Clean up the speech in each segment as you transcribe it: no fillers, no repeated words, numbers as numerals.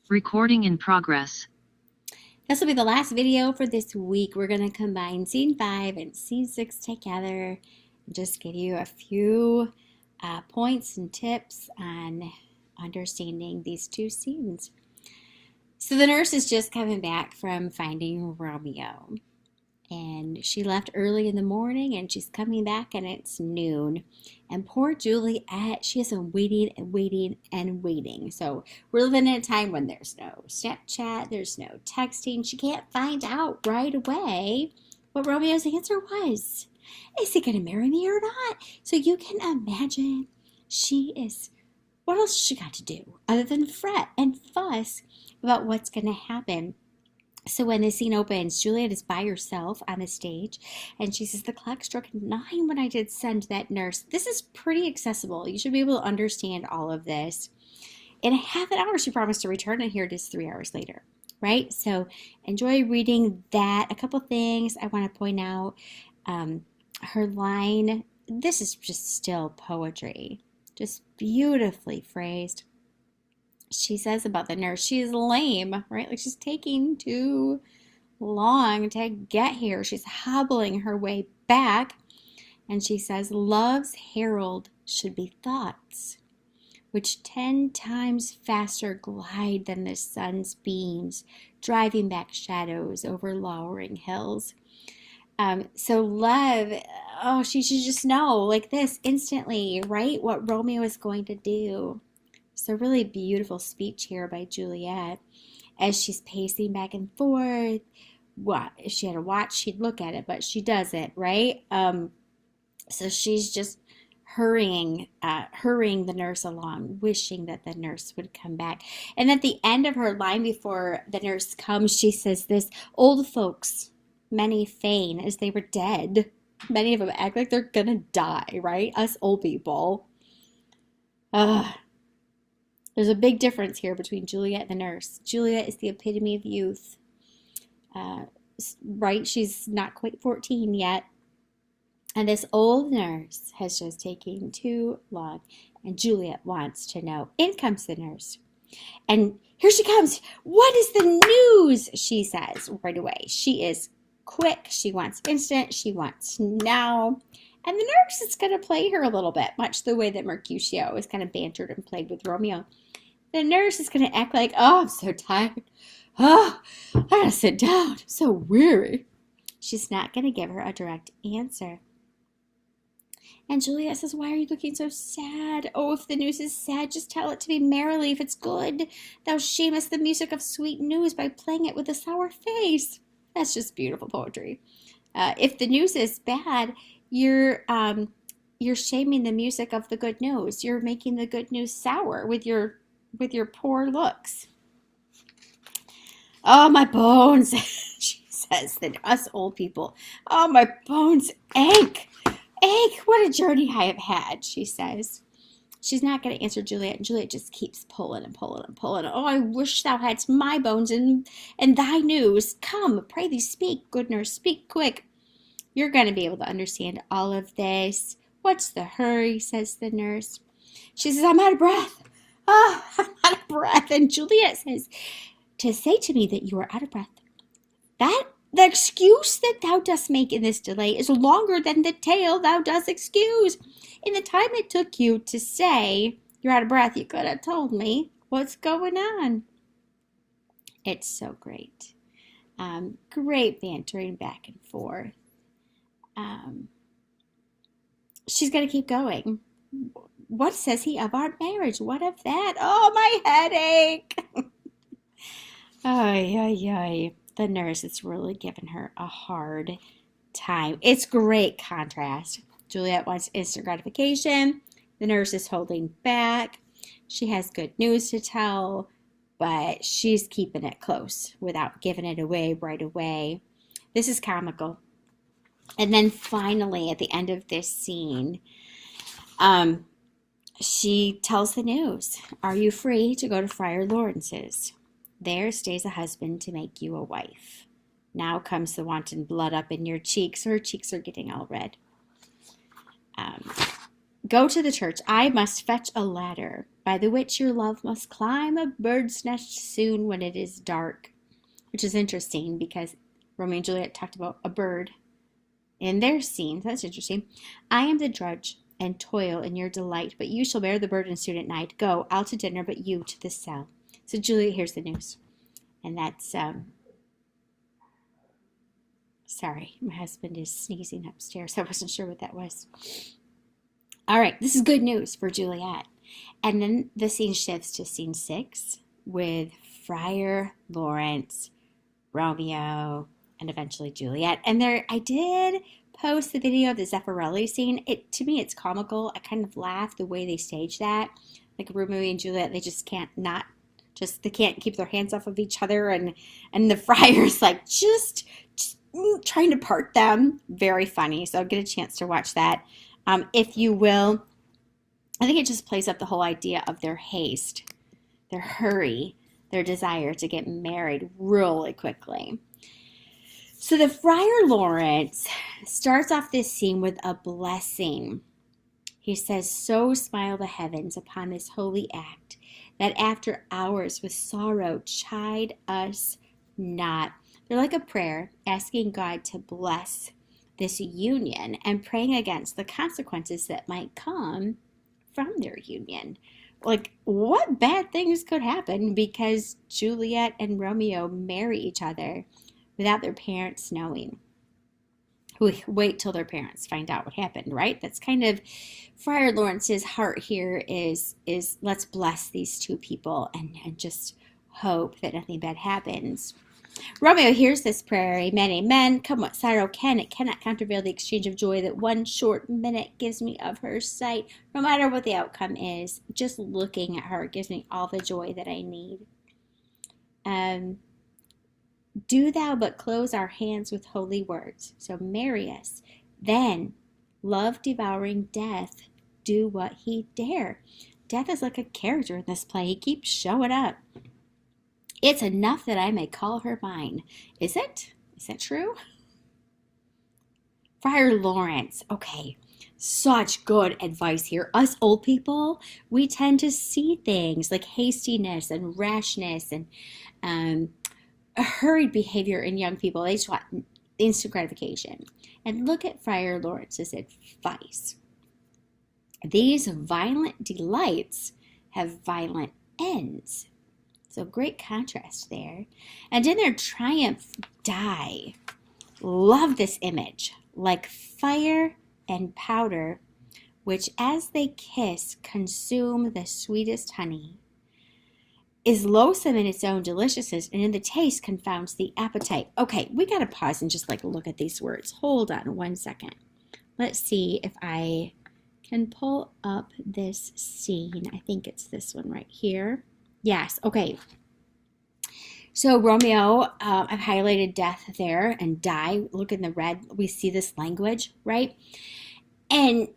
Recording in progress. This will be the last video for this week. We're going to combine scene 5 and scene 6 together and just give you a few points and tips on understanding these two scenes. So the nurse is just coming back from finding Romeo. And she left early in the morning and she's coming back and it's noon. And poor Juliet, she has been waiting and waiting and waiting. So we're living in a time when there's no Snapchat, there's no texting. She can't find out right away what Romeo's answer was. Is he going to marry me or not? So you can imagine what else has she got to do other than fret and fuss about what's going to happen? So when the scene opens, Juliet is by herself on the stage, and she says, the clock struck 9 when I did send that nurse. This is pretty accessible. You should be able to understand all of this. In half an hour, she promised to return, and here it is 3 hours later, right? So enjoy reading that. A couple things I want to point out. Her line, this is just still poetry, just beautifully phrased. She says about the nurse, she is lame, right? Like she's taking too long to get here. She's hobbling her way back. And she says, love's herald should be thoughts, which 10 times faster glide than the sun's beams, driving back shadows over lowering hills. So love, she should just know like this instantly, right? What Romeo is going to do. So really beautiful speech here by Juliet as she's pacing back and forth. What if she had a watch, she'd look at it, but she doesn't, right? So she's just hurrying the nurse along, wishing that the nurse would come back. And at the end of her line before the nurse comes, she says this, old folks, many feign as they were dead. Many of them act like they're gonna die, right? Us old people. There's a big difference here between Juliet and the nurse. Juliet is the epitome of youth, right? She's not quite 14 yet. And this old nurse has just taken too long. And Juliet wants to know. In comes the nurse. And here she comes. What is the news? She says right away. She is quick. She wants instant. She wants now. And the nurse is going to play her a little bit, much the way that Mercutio is kind of bantered and played with Romeo. The nurse is going to act like, I'm so tired. I got to sit down. I'm so weary. She's not going to give her a direct answer. And Juliet says, why are you looking so sad? Oh, if the news is sad, just tell it to me merrily. If it's good, thou shamest the music of sweet news by playing it with a sour face. That's just beautiful poetry. If the news is bad, you're shaming the music of the good news. You're making the good news sour with your poor looks. Oh, my bones, she says, that us old people. Oh, my bones ache. What a journey I have had, she says. She's not going to answer Juliet, and Juliet just keeps pulling and pulling and pulling. Oh, I wish thou hadst my bones and thy news. Come, pray thee speak, good nurse, speak quick. You're going to be able to understand all of this. What's the hurry, says the nurse. She says, I'm out of breath. Oh, I'm out of breath. And Juliet says, to say to me that you are out of breath, that the excuse that thou dost make in this delay is longer than the tale thou dost excuse. In the time it took you to say you're out of breath, you could have told me what's going on. It's so great. Great bantering back and forth. She's going to keep going. What says he of our marriage? What of that? Oh, my headache. Ay. The nurse is really giving her a hard time. It's great contrast. Juliet wants instant gratification. The nurse is holding back. She has good news to tell, but she's keeping it close without giving it away right away. This is comical. And then finally, at the end of this scene, she tells the news. Are you free to go to Friar Lawrence's? There stays a husband to make you a wife. Now comes the wanton blood up in your cheeks. Her cheeks are getting all red. Go to the church. I must fetch a ladder, by the which your love must climb a bird's nest soon when it is dark. Which is interesting because Romeo and Juliet talked about a bird in their scene. That's interesting. I am the drudge and toil in your delight, but you shall bear the burden soon at night. Go, I'll to dinner, but you to the cell. So Juliet hears the news. And that's, sorry, my husband is sneezing upstairs. I wasn't sure what that was. All right, this is good news for Juliet. And then the scene shifts to scene 6 with Friar Lawrence, Romeo, and eventually Juliet. And there, I did post the video of the Zeffirelli scene. To me, it's comical. I kind of laugh the way they stage that. Like Romeo and Juliet, they just can't they can't keep their hands off of each other. And the friar's like just trying to part them. Very funny. So I'll get a chance to watch that. If you will. I think it just plays up the whole idea of their haste, their hurry, their desire to get married really quickly. So the Friar Lawrence starts off this scene with a blessing. He says, so smile the heavens upon this holy act, that after hours with sorrow chide us not. They're like a prayer asking God to bless this union and praying against the consequences that might come from their union. Like, what bad things could happen because Juliet and Romeo marry each other without their parents knowing? Wait till their parents find out what happened, right? That's kind of Friar Lawrence's heart here is let's bless these two people and just hope that nothing bad happens. Romeo hears this prayer, amen, amen. Come what sorrow can, it cannot countervail the exchange of joy that one short minute gives me of her sight. No matter what the outcome is, just looking at her gives me all the joy that I need. Do thou but close our hands with holy words, so marry us. Then, love devouring death, do what he dare. Death is like a character in this play. He keeps showing up. It's enough that I may call her mine. Is it? Is that true? Friar Lawrence. Okay, such good advice here. Us old people, we tend to see things like hastiness and rashness and a hurried behavior in young people. They just want instant gratification. And look at Friar Lawrence's advice. These violent delights have violent ends. So great contrast there. And in their triumph die. Love this image. Like fire and powder, which as they kiss consume the sweetest honey, is loathsome in its own deliciousness, and in the taste confounds the appetite. Okay, we got to pause and just look at these words. Hold on 1 second. Let's see if I can pull up this scene. I think it's this one right here. Yes, okay. So Romeo, I've highlighted death there and die. Look in the red. We see this language, right? And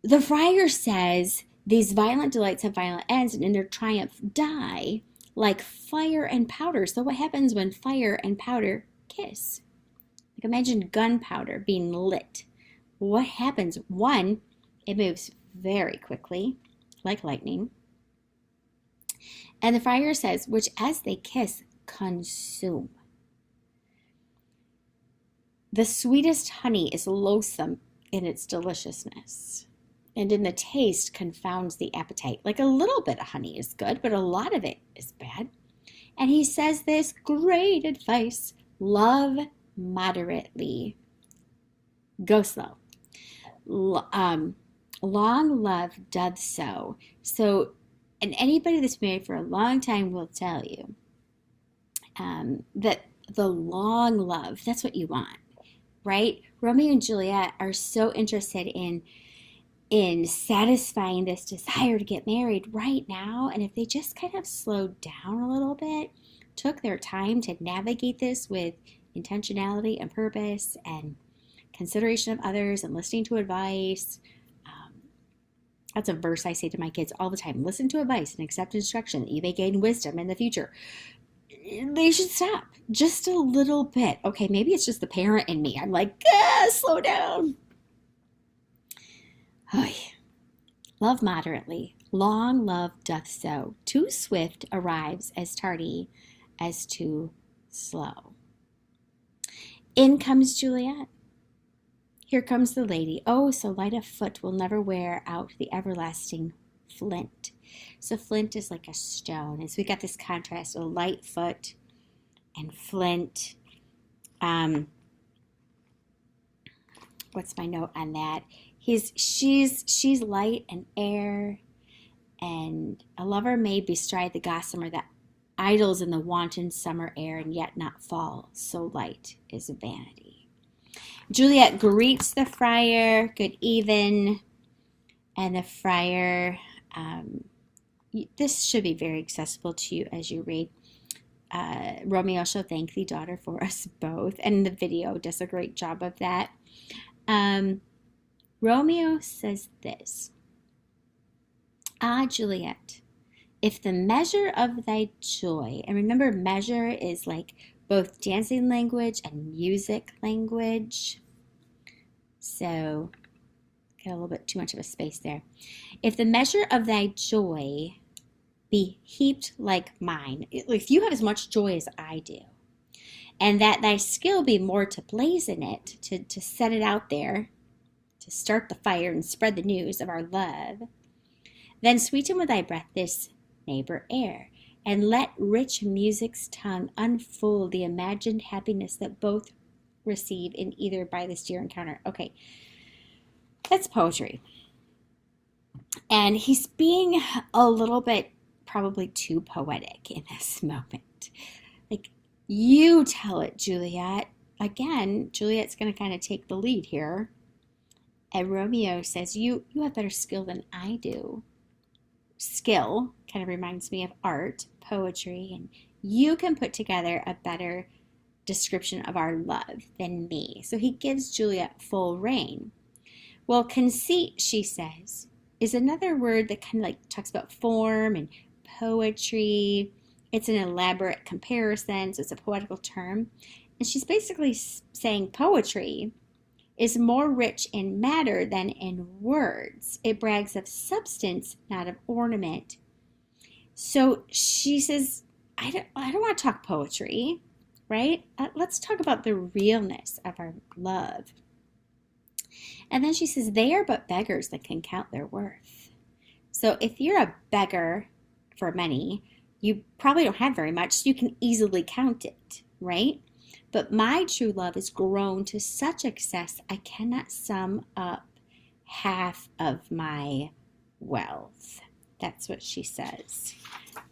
the friar says, these violent delights have violent ends, and in their triumph die like fire and powder. So what happens when fire and powder kiss? Like imagine gunpowder being lit. What happens? One, it moves very quickly, like lightning. And the friar says, which as they kiss, consume. The sweetest honey is loathsome in its deliciousness, and in the taste confounds the appetite. Like a little bit of honey is good, but a lot of it is bad. And he says this great advice: love moderately. Go slow. Long love doth so. And anybody that's married for a long time will tell you that the long love, that's what you want, right? Romeo and Juliet are so interested in satisfying this desire to get married right now. And if they just kind of slowed down a little bit, took their time to navigate this with intentionality and purpose and consideration of others and listening to advice. That's a verse I say to my kids all the time. Listen to advice and accept instruction that you may gain wisdom in the future. They should stop just a little bit. Okay, maybe it's just the parent in me. I'm like, slow down. Love moderately. Long love doth so. Too swift arrives as tardy as too slow. In comes Juliet. Here comes the lady. Oh, so light of foot will never wear out the everlasting flint. So flint is like a stone. And so we got this contrast of light foot and flint. What's my note on that? She's light and air, and a lover may bestride the gossamer that idles in the wanton summer air and yet not fall. So light is vanity. Juliet greets the friar, good even, and the friar, this should be very accessible to you as you read. Romeo shall thank thee, daughter, for us both, and the video does a great job of that. Romeo says this, Ah, Juliet, if the measure of thy joy, and remember measure is like both dancing language and music language, so got a little bit too much of a space there. If the measure of thy joy be heaped like mine, if you have as much joy as I do, and that thy skill be more to blaze in it, to set it out there, to start the fire and spread the news of our love, then sweeten with thy breath this neighbor air, and let rich music's tongue unfold the imagined happiness that both receive in either by this dear encounter. Okay, that's poetry. And he's being a little bit probably too poetic in this moment. Like, you tell it, Juliet. Again, Juliet's going to kind of take the lead here. And Romeo says, you have better skill than I do. Skill kind of reminds me of art, poetry, and you can put together a better description of our love than me. So he gives Juliet full rein. Well, conceit, she says, is another word that kind of like talks about form and poetry. It's an elaborate comparison, so it's a poetical term. And she's basically saying poetry is more rich in matter than in words. It brags of substance, not of ornament. So she says, I don't want to talk poetry, right? Let's talk about the realness of our love. And then she says, they are but beggars that can count their worth. So if you're a beggar for money, you probably don't have very much, so you can easily count it, right? But my true love is grown to such excess, I cannot sum up half of my wealth. That's what she says.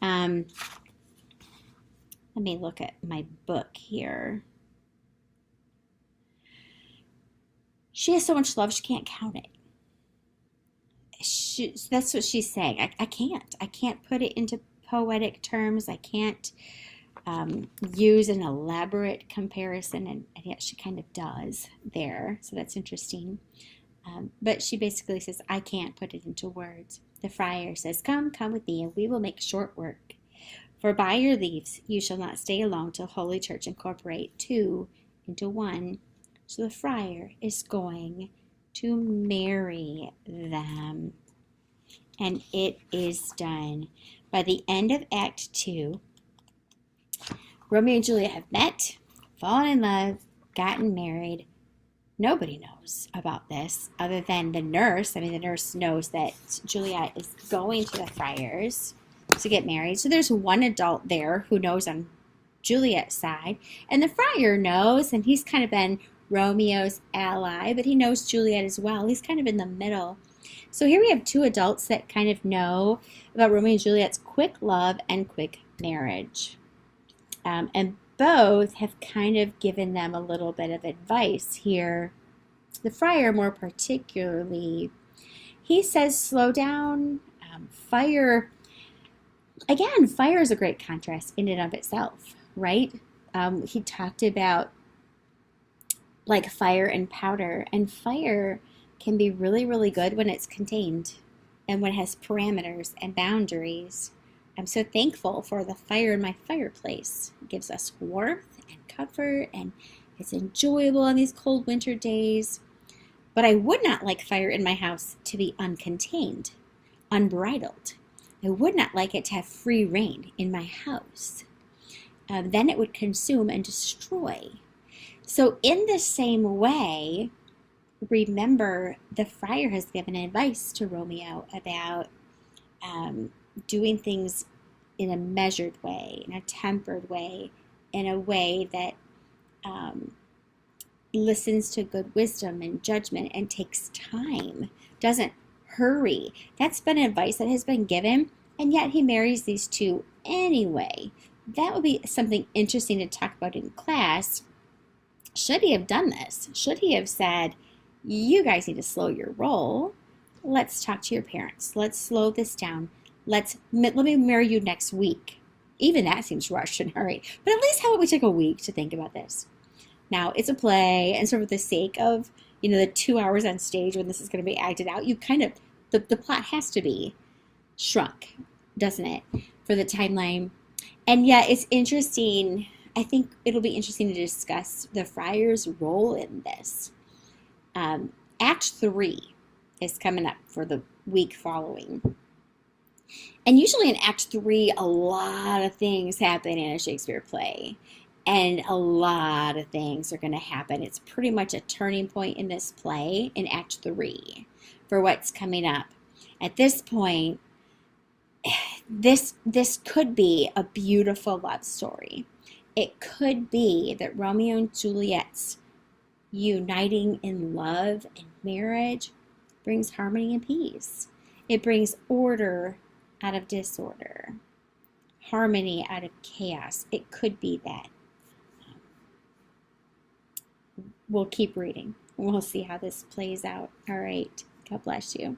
Let me look at my book here. She has so much love, she can't count it. That's what she's saying. I can't put it into poetic terms. I can't use an elaborate comparison, and yet she kind of does there. So that's interesting. But she basically says, I can't put it into words. The friar says, come with me, and we will make short work. For by your leaves you shall not stay alone till Holy Church incorporate two into one. So the friar is going to marry them. And it is done. By the end of Act 2, Romeo and Juliet have met, fallen in love, gotten married. Nobody knows about this other than the nurse. I mean, the nurse knows that Juliet is going to the friars to get married. So there's one adult there who knows on Juliet's side. And the friar knows, and he's kind of been Romeo's ally, but he knows Juliet as well. He's kind of in the middle. So here we have two adults that kind of know about Romeo and Juliet's quick love and quick marriage. And both have kind of given them a little bit of advice here. The friar more particularly, he says, slow down. Fire, again, fire is a great contrast in and of itself, right? He talked about like fire and powder, and fire can be really, really good when it's contained and when it has parameters and boundaries. I'm so thankful for the fire in my fireplace. It gives us warmth and comfort, and it's enjoyable on these cold winter days. But I would not like fire in my house to be uncontained. unbridled. I would not like it to have free reign in my house. Then it would consume and destroy. So in the same way, remember the friar has given advice to Romeo about doing things in a measured way, in a tempered way, in a way that listens to good wisdom and judgment and takes time, doesn't hurry. That's been advice that has been given, and yet he marries these two anyway. That would be something interesting to talk about in class. Should he have done this? Should he have said, you guys need to slow your roll. Let's talk to your parents. Let's slow this down. Let me marry you next week. Even that seems rushed and hurried. But at least how about we take a week to think about this? Now, it's a play, and sort of for the sake of, the 2 hours on stage when this is going to be acted out, you kind of, the plot has to be shrunk, doesn't it, for the timeline. And yet, it's interesting. I think it'll be interesting to discuss the friar's role in this. Act 3 is coming up for the week following. And usually in Act 3, a lot of things happen in a Shakespeare play. And a lot of things are going to happen. It's pretty much a turning point in this play in Act 3 for what's coming up. At this point, this could be a beautiful love story. It could be that Romeo and Juliet's uniting in love and marriage brings harmony and peace. It brings order out of disorder, harmony out of chaos. It could be that. We'll keep reading. We'll see how this plays out. All right. God bless you.